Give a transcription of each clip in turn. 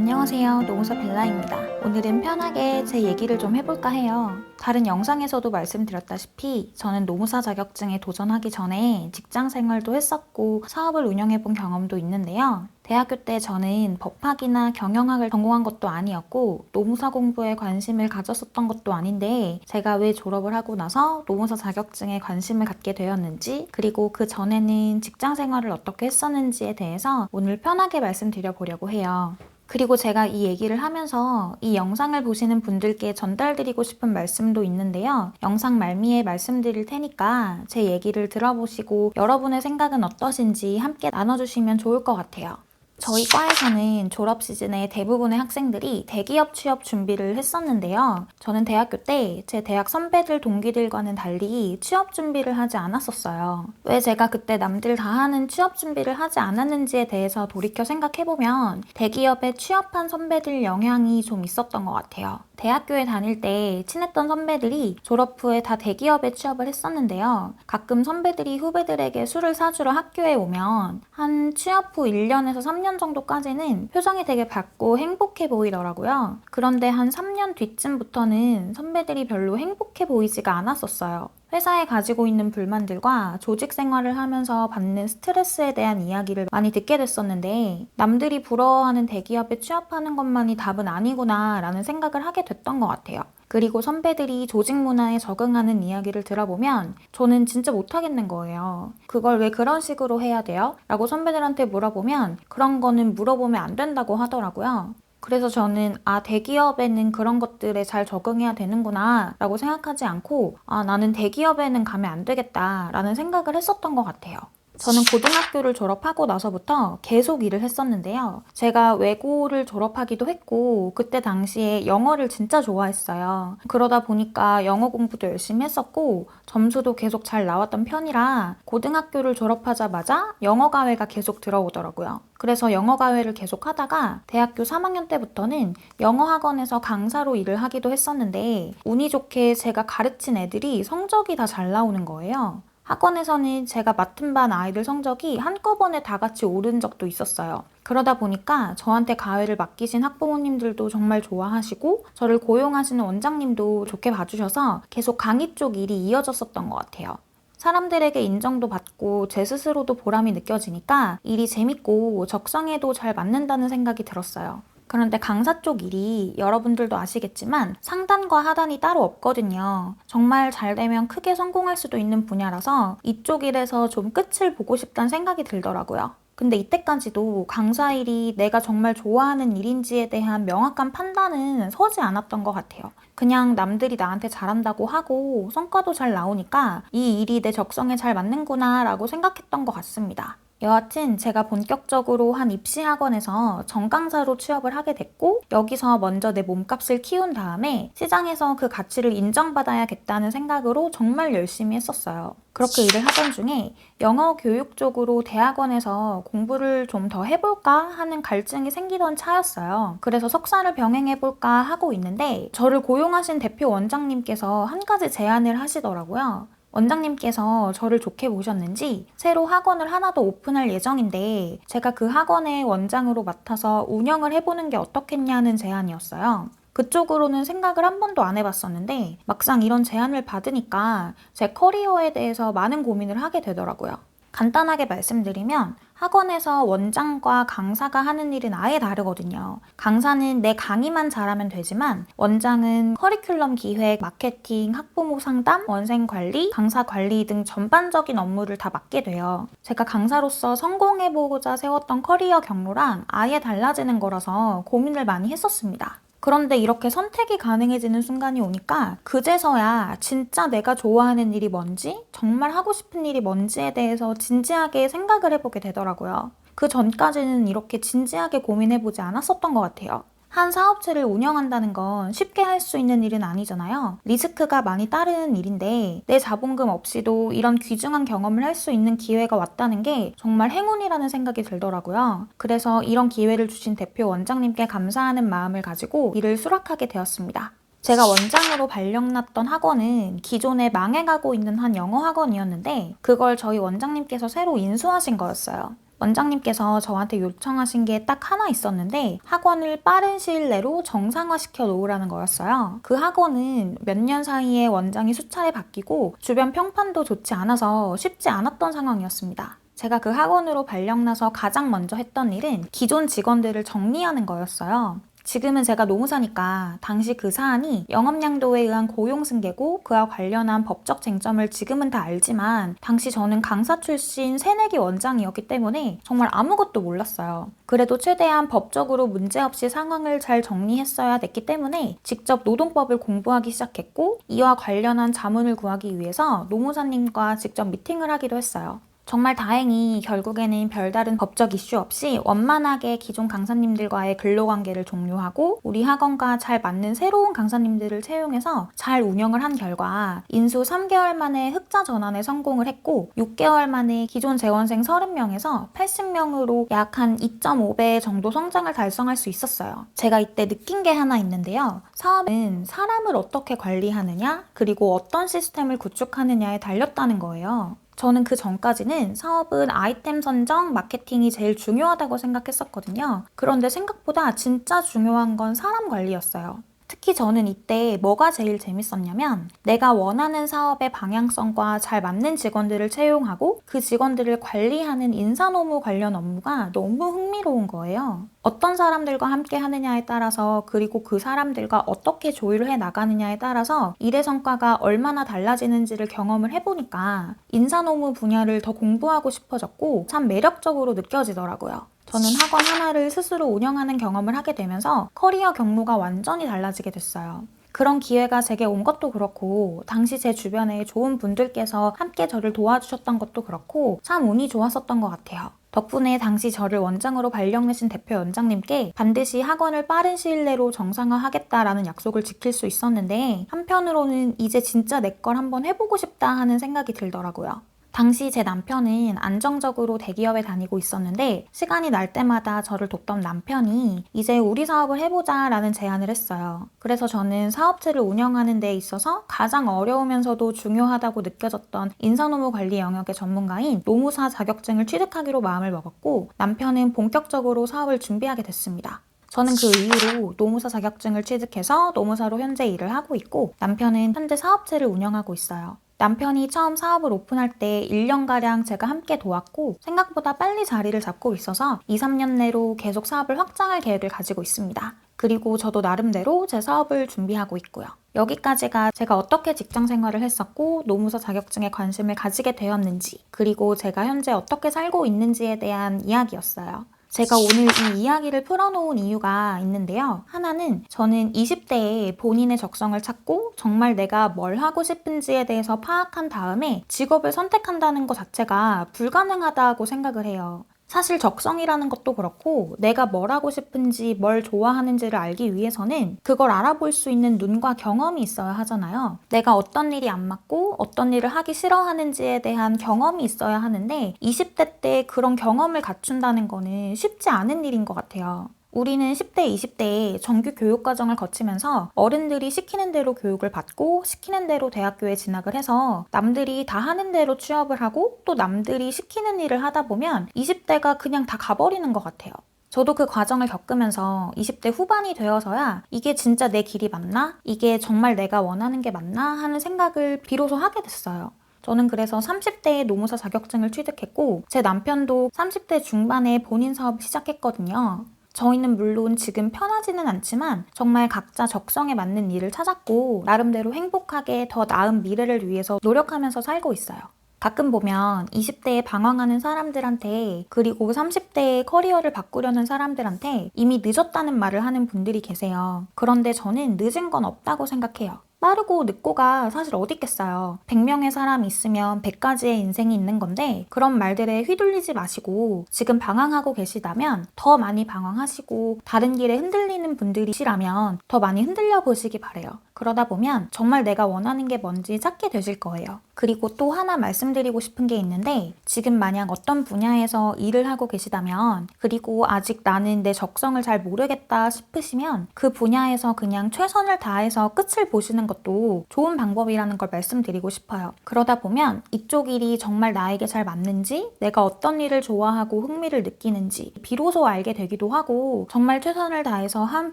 안녕하세요. 노무사 벨라입니다. 오늘은 편하게 제 얘기를 좀 해볼까 해요. 다른 영상에서도 말씀드렸다시피 저는 노무사 자격증에 도전하기 전에 직장 생활도 했었고 사업을 운영해본 경험도 있는데요. 대학교 때 저는 법학이나 경영학을 전공한 것도 아니었고 노무사 공부에 관심을 가졌었던 것도 아닌데 제가 왜 졸업을 하고 나서 노무사 자격증에 관심을 갖게 되었는지 그리고 그 전에는 직장 생활을 어떻게 했었는지에 대해서 오늘 편하게 말씀드려 보려고 해요. 그리고 제가 이 얘기를 하면서 이 영상을 보시는 분들께 전달드리고 싶은 말씀도 있는데요. 영상 말미에 말씀드릴 테니까 제 얘기를 들어보시고 여러분의 생각은 어떠신지 함께 나눠주시면 좋을 것 같아요. 저희 과에서는 졸업 시즌에 대부분의 학생들이 대기업 취업 준비를 했었는데요. 저는 대학교 때 제 대학 선배들 동기들과는 달리 취업 준비를 하지 않았었어요. 왜 제가 그때 남들 다 하는 취업 준비를 하지 않았는지에 대해서 돌이켜 생각해보면 대기업에 취업한 선배들 영향이 좀 있었던 것 같아요. 대학교에 다닐 때 친했던 선배들이 졸업 후에 다 대기업에 취업을 했었는데요. 가끔 선배들이 후배들에게 술을 사주러 학교에 오면 한 취업 후 1년에서 3년 정도까지는 표정이 되게 밝고 행복해 보이더라고요. 그런데 한 3년 뒤쯤부터는 선배들이 별로 행복해 보이지가 않았었어요. 회사에 가지고 있는 불만들과 조직 생활을 하면서 받는 스트레스에 대한 이야기를 많이 듣게 됐었는데 남들이 부러워하는 대기업에 취업하는 것만이 답은 아니구나 라는 생각을 하게 됐던 것 같아요. 그리고 선배들이 조직 문화에 적응하는 이야기를 들어보면 저는 진짜 못하겠는 거예요. 그걸 왜 그런 식으로 해야 돼요? 라고 선배들한테 물어보면 그런 거는 물어보면 안 된다고 하더라고요. 그래서 저는 대기업에는 그런 것들에 잘 적응해야 되는구나 라고 생각하지 않고 나는 대기업에는 가면 안 되겠다 라는 생각을 했었던 것 같아요. 저는 고등학교를 졸업하고 나서부터 계속 일을 했었는데요. 제가 외고를 졸업하기도 했고 그때 당시에 영어를 진짜 좋아했어요. 그러다 보니까 영어 공부도 열심히 했었고 점수도 계속 잘 나왔던 편이라 고등학교를 졸업하자마자 영어과외가 계속 들어오더라고요. 그래서 영어과외를 계속 하다가 대학교 3학년 때부터는 영어학원에서 강사로 일을 하기도 했었는데 운이 좋게 제가 가르친 애들이 성적이 다 잘 나오는 거예요. 학원에서는 제가 맡은 반 아이들 성적이 한꺼번에 다 같이 오른 적도 있었어요. 그러다 보니까 저한테 과외를 맡기신 학부모님들도 정말 좋아하시고 저를 고용하시는 원장님도 좋게 봐주셔서 계속 강의 쪽 일이 이어졌었던 것 같아요. 사람들에게 인정도 받고 제 스스로도 보람이 느껴지니까 일이 재밌고 적성에도 잘 맞는다는 생각이 들었어요. 그런데 강사 쪽 일이 여러분들도 아시겠지만 상단과 하단이 따로 없거든요. 정말 잘 되면 크게 성공할 수도 있는 분야라서 이쪽 일에서 좀 끝을 보고 싶다는 생각이 들더라고요. 근데 이때까지도 강사 일이 내가 정말 좋아하는 일인지에 대한 명확한 판단은 서지 않았던 것 같아요. 그냥 남들이 나한테 잘한다고 하고 성과도 잘 나오니까 이 일이 내 적성에 잘 맞는구나 라고 생각했던 것 같습니다. 여하튼 제가 본격적으로 한 입시학원에서 전강사로 취업을 하게 됐고 여기서 먼저 내 몸값을 키운 다음에 시장에서 그 가치를 인정받아야겠다는 생각으로 정말 열심히 했었어요. 그렇게 일을 하던 중에 영어 교육 쪽으로 대학원에서 공부를 좀 더 해볼까 하는 갈증이 생기던 차였어요. 그래서 석사를 병행해볼까 하고 있는데 저를 고용하신 대표 원장님께서 한 가지 제안을 하시더라고요. 원장님께서 저를 좋게 보셨는지 새로 학원을 하나 더 오픈할 예정인데 제가 그 학원의 원장으로 맡아서 운영을 해보는 게 어떻겠냐는 제안이었어요. 그쪽으로는 생각을 한 번도 안 해봤었는데 막상 이런 제안을 받으니까 제 커리어에 대해서 많은 고민을 하게 되더라고요. 간단하게 말씀드리면 학원에서 원장과 강사가 하는 일은 아예 다르거든요. 강사는 내 강의만 잘하면 되지만 원장은 커리큘럼 기획, 마케팅, 학부모 상담, 원생 관리, 강사 관리 등 전반적인 업무를 다 맡게 돼요. 제가 강사로서 성공해보고자 세웠던 커리어 경로랑 아예 달라지는 거라서 고민을 많이 했었습니다. 그런데 이렇게 선택이 가능해지는 순간이 오니까 그제서야 진짜 내가 좋아하는 일이 뭔지, 정말 하고 싶은 일이 뭔지에 대해서 진지하게 생각을 해보게 되더라고요. 그 전까지는 이렇게 진지하게 고민해보지 않았었던 것 같아요. 한 사업체를 운영한다는 건 쉽게 할 수 있는 일은 아니잖아요. 리스크가 많이 따르는 일인데 내 자본금 없이도 이런 귀중한 경험을 할 수 있는 기회가 왔다는 게 정말 행운이라는 생각이 들더라고요. 그래서 이런 기회를 주신 대표 원장님께 감사하는 마음을 가지고 일을 수락하게 되었습니다. 제가 원장으로 발령났던 학원은 기존에 망해가고 있는 한 영어 학원이었는데 그걸 저희 원장님께서 새로 인수하신 거였어요. 원장님께서 저한테 요청하신 게 딱 하나 있었는데 학원을 빠른 시일 내로 정상화시켜 놓으라는 거였어요. 그 학원은 몇 년 사이에 원장이 수차례 바뀌고 주변 평판도 좋지 않아서 쉽지 않았던 상황이었습니다. 제가 그 학원으로 발령나서 가장 먼저 했던 일은 기존 직원들을 정리하는 거였어요. 지금은 제가 노무사니까 당시 그 사안이 영업양도에 의한 고용승계고 그와 관련한 법적 쟁점을 지금은 다 알지만 당시 저는 강사 출신 새내기 원장이었기 때문에 정말 아무것도 몰랐어요. 그래도 최대한 법적으로 문제없이 상황을 잘 정리했어야 됐기 때문에 직접 노동법을 공부하기 시작했고 이와 관련한 자문을 구하기 위해서 노무사님과 직접 미팅을 하기도 했어요. 정말 다행히 결국에는 별다른 법적 이슈 없이 원만하게 기존 강사님들과의 근로관계를 종료하고 우리 학원과 잘 맞는 새로운 강사님들을 채용해서 잘 운영을 한 결과 인수 3개월 만에 흑자 전환에 성공을 했고 6개월 만에 기존 재원생 30명에서 80명으로 약 한 2.5배 정도 성장을 달성할 수 있었어요. 제가 이때 느낀 게 하나 있는데요. 사업은 사람을 어떻게 관리하느냐 그리고 어떤 시스템을 구축하느냐에 달렸다는 거예요. 저는 그 전까지는 사업은 아이템 선정, 마케팅이 제일 중요하다고 생각했었거든요. 그런데 생각보다 진짜 중요한 건 사람 관리였어요. 특히 저는 이때 뭐가 제일 재밌었냐면 내가 원하는 사업의 방향성과 잘 맞는 직원들을 채용하고 그 직원들을 관리하는 인사노무 관련 업무가 너무 흥미로운 거예요. 어떤 사람들과 함께 하느냐에 따라서 그리고 그 사람들과 어떻게 조율을 해 나가느냐에 따라서 일의 성과가 얼마나 달라지는지를 경험을 해보니까 인사노무 분야를 더 공부하고 싶어졌고 참 매력적으로 느껴지더라고요. 저는 학원 하나를 스스로 운영하는 경험을 하게 되면서 커리어 경로가 완전히 달라지게 됐어요. 그런 기회가 제게 온 것도 그렇고 당시 제 주변에 좋은 분들께서 함께 저를 도와주셨던 것도 그렇고 참 운이 좋았었던 것 같아요. 덕분에 당시 저를 원장으로 발령내신 대표 원장님께 반드시 학원을 빠른 시일 내로 정상화하겠다라는 약속을 지킬 수 있었는데 한편으로는 이제 진짜 내 걸 한번 해보고 싶다 하는 생각이 들더라고요. 당시 제 남편은 안정적으로 대기업에 다니고 있었는데 시간이 날 때마다 저를 돕던 남편이 이제 우리 사업을 해보자 라는 제안을 했어요. 그래서 저는 사업체를 운영하는 데 있어서 가장 어려우면서도 중요하다고 느껴졌던 인사노무 관리 영역의 전문가인 노무사 자격증을 취득하기로 마음을 먹었고 남편은 본격적으로 사업을 준비하게 됐습니다. 저는 그 이후로 노무사 자격증을 취득해서 노무사로 현재 일을 하고 있고 남편은 현재 사업체를 운영하고 있어요. 남편이 처음 사업을 오픈할 때 1년가량 제가 함께 도왔고 생각보다 빨리 자리를 잡고 있어서 2, 3년 내로 계속 사업을 확장할 계획을 가지고 있습니다. 그리고 저도 나름대로 제 사업을 준비하고 있고요. 여기까지가 제가 어떻게 직장 생활을 했었고 노무사 자격증에 관심을 가지게 되었는지 그리고 제가 현재 어떻게 살고 있는지에 대한 이야기였어요. 제가 오늘 이 이야기를 풀어놓은 이유가 있는데요. 하나는 저는 20대에 본인의 적성을 찾고 정말 내가 뭘 하고 싶은지에 대해서 파악한 다음에 직업을 선택한다는 것 자체가 불가능하다고 생각을 해요. 사실 적성이라는 것도 그렇고 내가 뭘 하고 싶은지 뭘 좋아하는지를 알기 위해서는 그걸 알아볼 수 있는 눈과 경험이 있어야 하잖아요. 내가 어떤 일이 안 맞고 어떤 일을 하기 싫어하는지에 대한 경험이 있어야 하는데 20대 때 그런 경험을 갖춘다는 거는 쉽지 않은 일인 것 같아요. 우리는 10대, 20대에 정규 교육 과정을 거치면서 어른들이 시키는 대로 교육을 받고 시키는 대로 대학교에 진학을 해서 남들이 다 하는 대로 취업을 하고 또 남들이 시키는 일을 하다 보면 20대가 그냥 다 가버리는 것 같아요. 저도 그 과정을 겪으면서 20대 후반이 되어서야 이게 진짜 내 길이 맞나? 이게 정말 내가 원하는 게 맞나? 하는 생각을 비로소 하게 됐어요. 저는 그래서 30대에 노무사 자격증을 취득했고 제 남편도 30대 중반에 본인 사업을 시작했거든요. 저희는 물론 지금 편하지는 않지만 정말 각자 적성에 맞는 일을 찾았고 나름대로 행복하게 더 나은 미래를 위해서 노력하면서 살고 있어요. 가끔 보면 20대에 방황하는 사람들한테 그리고 30대에 커리어를 바꾸려는 사람들한테 이미 늦었다는 말을 하는 분들이 계세요. 그런데 저는 늦은 건 없다고 생각해요. 빠르고 늦고가 사실 어디 있겠어요. 100명의 사람이 있으면 100가지의 인생이 있는 건데 그런 말들에 휘둘리지 마시고 지금 방황하고 계시다면 더 많이 방황하시고 다른 길에 흔들리는 분들이시라면 더 많이 흔들려 보시기 바래요. 그러다 보면 정말 내가 원하는 게 뭔지 찾게 되실 거예요. 그리고 또 하나 말씀드리고 싶은 게 있는데 지금 만약 어떤 분야에서 일을 하고 계시다면 그리고 아직 나는 내 적성을 잘 모르겠다 싶으시면 그 분야에서 그냥 최선을 다해서 끝을 보시는 것도 좋은 방법이라는 걸 말씀드리고 싶어요. 그러다 보면 이쪽 일이 정말 나에게 잘 맞는지 내가 어떤 일을 좋아하고 흥미를 느끼는지 비로소 알게 되기도 하고 정말 최선을 다해서 한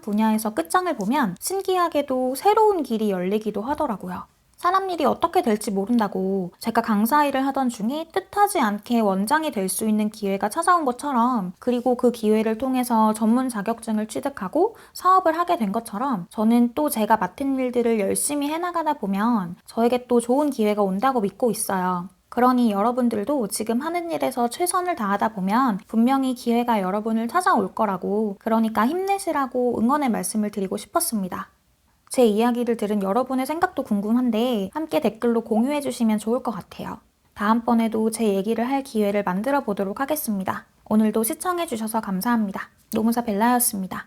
분야에서 끝장을 보면 신기하게도 새로운 길이 열리기도 하더라고요. 사람 일이 어떻게 될지 모른다고 제가 강사 일을 하던 중에 뜻하지 않게 원장이 될 수 있는 기회가 찾아온 것처럼 그리고 그 기회를 통해서 전문 자격증을 취득하고 사업을 하게 된 것처럼 저는 또 제가 맡은 일들을 열심히 해나가다 보면 저에게 또 좋은 기회가 온다고 믿고 있어요. 그러니 여러분들도 지금 하는 일에서 최선을 다하다 보면 분명히 기회가 여러분을 찾아올 거라고 그러니까 힘내시라고 응원의 말씀을 드리고 싶었습니다. 제 이야기를 들은 여러분의 생각도 궁금한데 함께 댓글로 공유해 주시면 좋을 것 같아요. 다음번에도 제 얘기를 할 기회를 만들어 보도록 하겠습니다. 오늘도 시청해 주셔서 감사합니다. 노무사 벨라였습니다.